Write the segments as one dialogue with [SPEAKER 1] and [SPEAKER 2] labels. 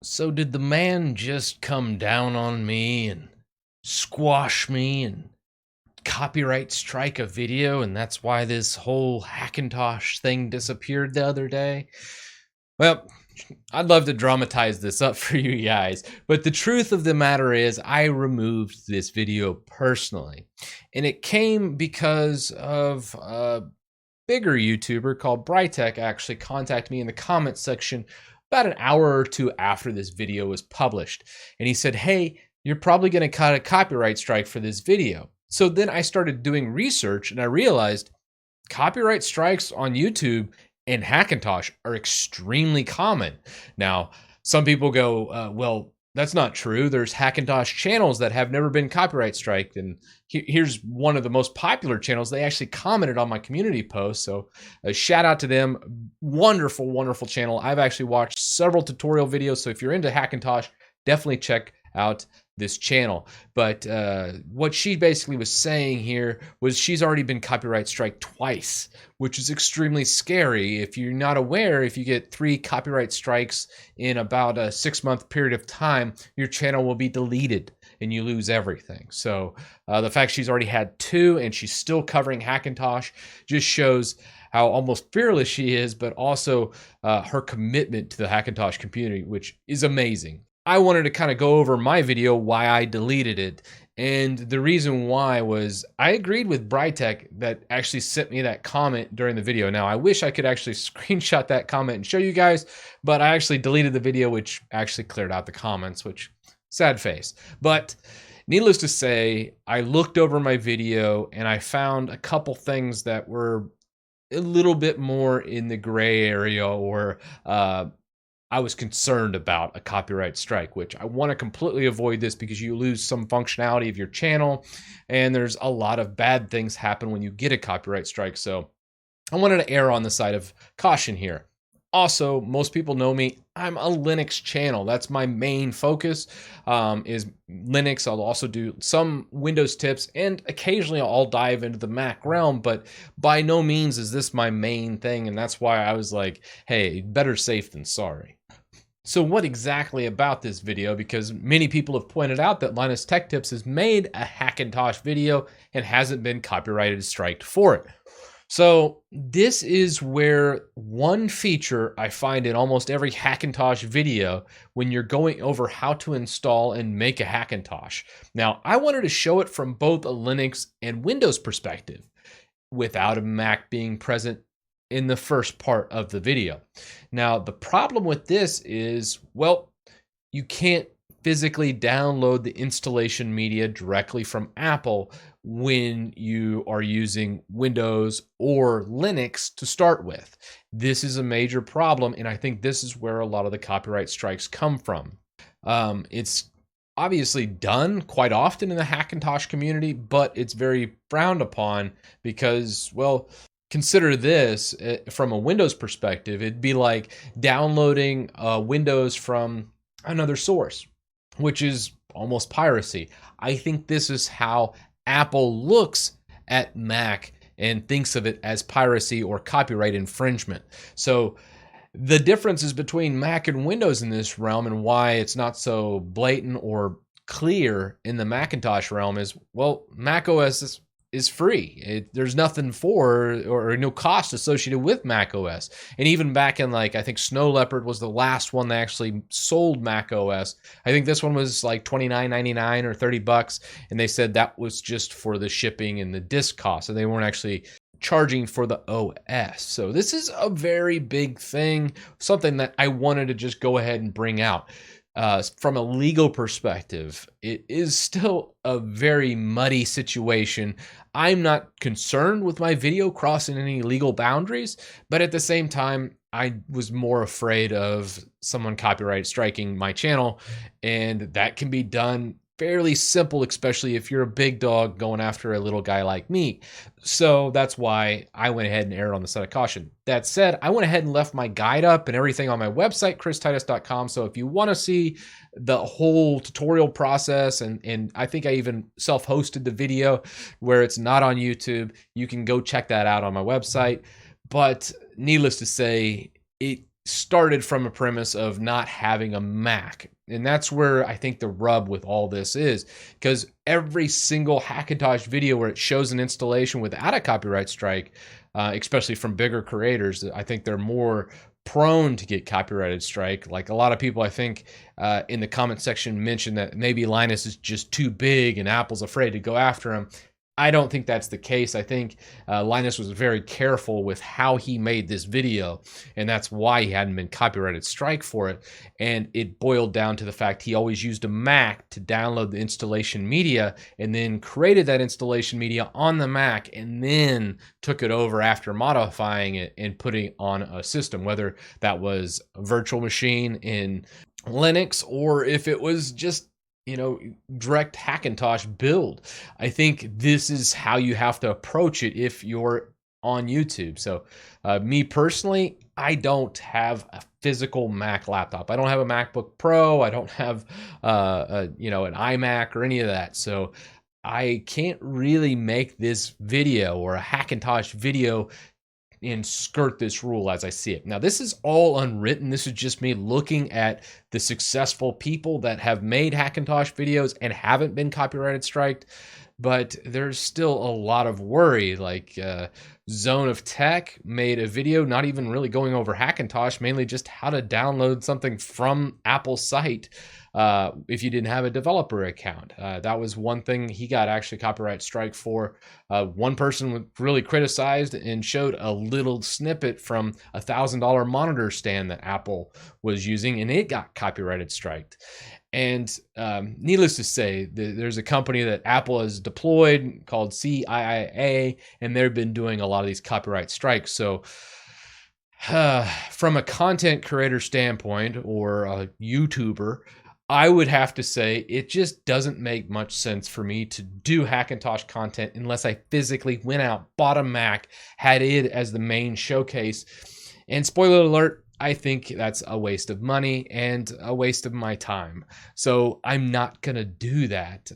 [SPEAKER 1] So did the man just come down on me and squash me and copyright strike a video, and that's why this whole Hackintosh thing disappeared the other day? Well, I'd love to dramatize this up for you guys, but the truth of the matter is I removed this video personally, and it came because of a bigger YouTuber called Brytech actually contacted me in the comments section about an hour or two after this video was published. And he said, hey, you're probably going to cut a copyright strike for this video. So then I started doing research and I realized copyright strikes on YouTube and Hackintosh are extremely common. Now, some people go, well, that's not true. There's Hackintosh channels that have never been copyright striked. And here's one of the most popular channels. They actually commented on my community post. So a shout out to them. Wonderful, wonderful channel. I've actually watched several tutorial videos. So if you're into Hackintosh, definitely check out this channel. But what she basically was saying here was she's already been copyright striked twice, which is extremely scary. If you're not aware, if you get 3 copyright strikes in about a 6-month period of time, your channel will be deleted and you lose everything. So the fact she's already had 2 and she's still covering Hackintosh just shows how almost fearless she is, but also her commitment to the Hackintosh community, which is amazing. I wanted to kind of go over my video, why I deleted it. And the reason why was I agreed with Brytech that actually sent me that comment during the video. Now, I wish I could actually screenshot that comment and show you guys, but I actually deleted the video, which actually cleared out the comments, which sad face. But needless to say, I looked over my video and I found a couple things that were a little bit more in the gray area, or I was concerned about a copyright strike, which I want to completely avoid this because you lose some functionality of your channel and there's a lot of bad things happen when you get a copyright strike. So I wanted to err on the side of caution here. Also, most people know me, I'm a Linux channel. That's my main focus, is Linux. I'll also do some Windows tips and occasionally I'll dive into the Mac realm, but by no means is this my main thing. And that's why I was like, hey, better safe than sorry. So what exactly about this video? Because many people have pointed out that Linus Tech Tips has made a Hackintosh video and hasn't been copyrighted striked for it. So this is where one feature I find in almost every Hackintosh video when you're going over how to install and make a Hackintosh. Now, I wanted to show it from both a Linux and Windows perspective without a Mac being present in the first part of the video. Now, the problem with this is, well, you can't physically download the installation media directly from Apple when you are using Windows or Linux to start with. This is a major problem, and I think this is where a lot of the copyright strikes come from. It's obviously done quite often in the Hackintosh community, but it's very frowned upon because, well, consider this from a Windows perspective. It'd be like downloading Windows from another source, which is almost piracy. I think this is how Apple looks at Mac and thinks of it as piracy or copyright infringement. So the differences between Mac and Windows in this realm and why it's not so blatant or clear in the Macintosh realm is, well, Mac OS is free. There's nothing for or no cost associated with Mac OS. And even back in, like, I think Snow Leopard was the last one that actually sold Mac OS. I think this one was like $29.99 or $30, and they said that was just for the shipping and the disk cost, and they weren't actually charging for the OS. So this is a very big thing, something that I wanted to just go ahead and bring out. From a legal perspective, it is still a very muddy situation. I'm not concerned with my video crossing any legal boundaries, but at the same time, I was more afraid of someone copyright striking my channel, and that can be done fairly simple, especially if you're a big dog going after a little guy like me. So that's why I went ahead and erred on the side of caution. That said, I went ahead and left my guide up and everything on my website, christitus.com. So if you want to see the whole tutorial process, and I think I even self-hosted the video where it's not on YouTube, you can go check that out on my website. But needless to say, it started from a premise of not having a Mac. And that's where I think the rub with all this is, because every single Hackintosh video where it shows an installation without a copyright strike, especially from bigger creators, I think they're more prone to get copyrighted strike. Like a lot of people, I think, in the comment section mentioned that maybe Linus is just too big and Apple's afraid to go after him. I don't think that's the case. I think Linus was very careful with how he made this video, and that's why he hadn't been copyrighted strike for it. And it boiled down to the fact he always used a Mac to download the installation media and then created that installation media on the Mac and then took it over after modifying it and putting it on a system, whether that was a virtual machine in Linux or if it was just direct Hackintosh build. I think this is how you have to approach it if you're on YouTube. So me personally, I don't have a physical Mac laptop. I don't have a MacBook Pro. I don't have an iMac or any of that. So I can't really make this video or a Hackintosh video and skirt this rule as I see it. Now, this is all unwritten. This is just me looking at the successful people that have made Hackintosh videos and haven't been copyrighted striked, but there's still a lot of worry. Like Zone of Tech made a video not even really going over Hackintosh, mainly just how to download something from Apple's site if you didn't have a developer account. That was one thing he got actually copyright strike for. One person really criticized and showed a little snippet from a $1,000 monitor stand that Apple was using, and it got copyrighted striked. And needless to say, there's a company that Apple has deployed called CIIA, and they've been doing a lot of these copyright strikes. So from a content creator standpoint or a YouTuber, I would have to say it just doesn't make much sense for me to do Hackintosh content unless I physically went out, bought a Mac, had it as the main showcase. And spoiler alert, I think that's a waste of money and a waste of my time. So I'm not going to do that.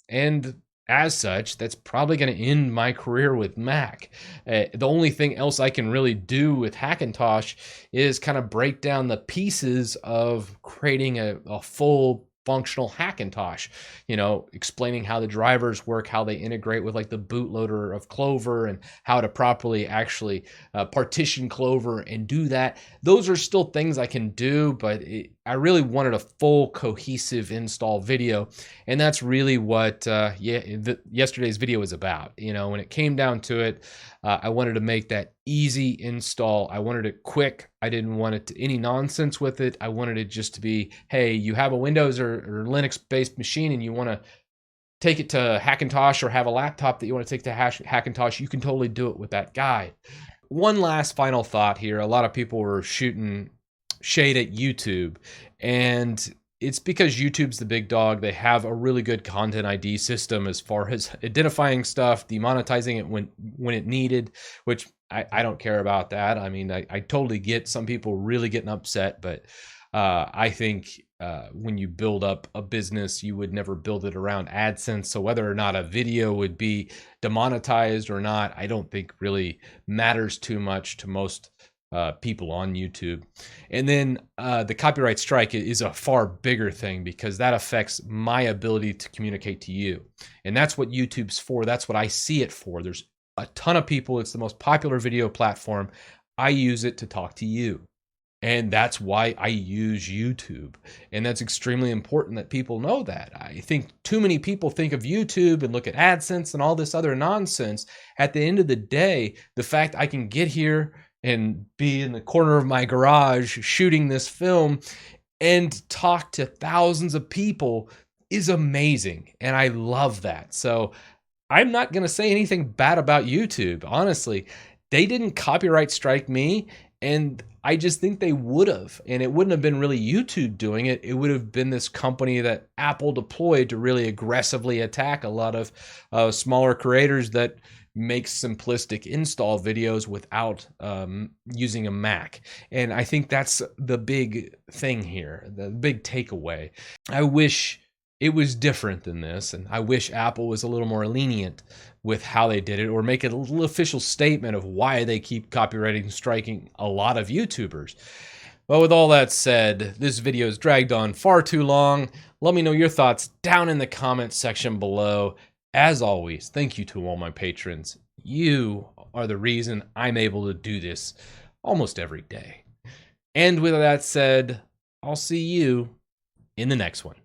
[SPEAKER 1] And as such, that's probably going to end my career with Mac. The only thing else I can really do with Hackintosh is kind of break down the pieces of creating a full functional Hackintosh, explaining how the drivers work, how they integrate with like the bootloader of Clover, and how to properly actually partition Clover and do that. Those are still things I can do, but I really wanted a full cohesive install video, and that's really what yesterday's video was about. When it came down to it, I wanted to make that easy install. I wanted it quick. I didn't want it to any nonsense with it. I wanted it just to be, hey, you have a Windows or Linux-based machine and you want to take it to Hackintosh, or have a laptop that you want to take to Hackintosh, you can totally do it with that guide. One last final thought here. A lot of people were shooting shade at YouTube, and it's because YouTube's the big dog. They have a really good content ID system as far as identifying stuff, demonetizing it when it needed, which I don't care about that. I mean, I totally get some people really getting upset, but I think when you build up a business, you would never build it around AdSense. So whether or not a video would be demonetized or not, I don't think really matters too much to most people on YouTube. And then the copyright strike is a far bigger thing, because that affects my ability to communicate to you. And that's what YouTube's for. That's what I see it for. There's a ton of people. It's the most popular video platform. I use it to talk to you. And that's why I use YouTube. And that's extremely important that people know that. I think too many people think of YouTube and look at AdSense and all this other nonsense. At the end of the day, the fact I can get here and be in the corner of my garage shooting this film and talk to thousands of people is amazing. And I love that. So I'm not going to say anything bad about YouTube. Honestly, they didn't copyright strike me, and I just think they would have. And it wouldn't have been really YouTube doing it. It would have been this company that Apple deployed to really aggressively attack a lot of smaller creators that make simplistic install videos without using a Mac. And I think that's the big thing here, the big takeaway. I wish It was different than this, and I wish Apple was a little more lenient with how they did it, or make a little official statement of why they keep copywriting and striking a lot of YouTubers. But with all that said, this video has dragged on far too long. Let me know your thoughts down in the comments section below. As always, thank you to all my patrons. You are the reason I'm able to do this almost every day. And with that said, I'll see you in the next one.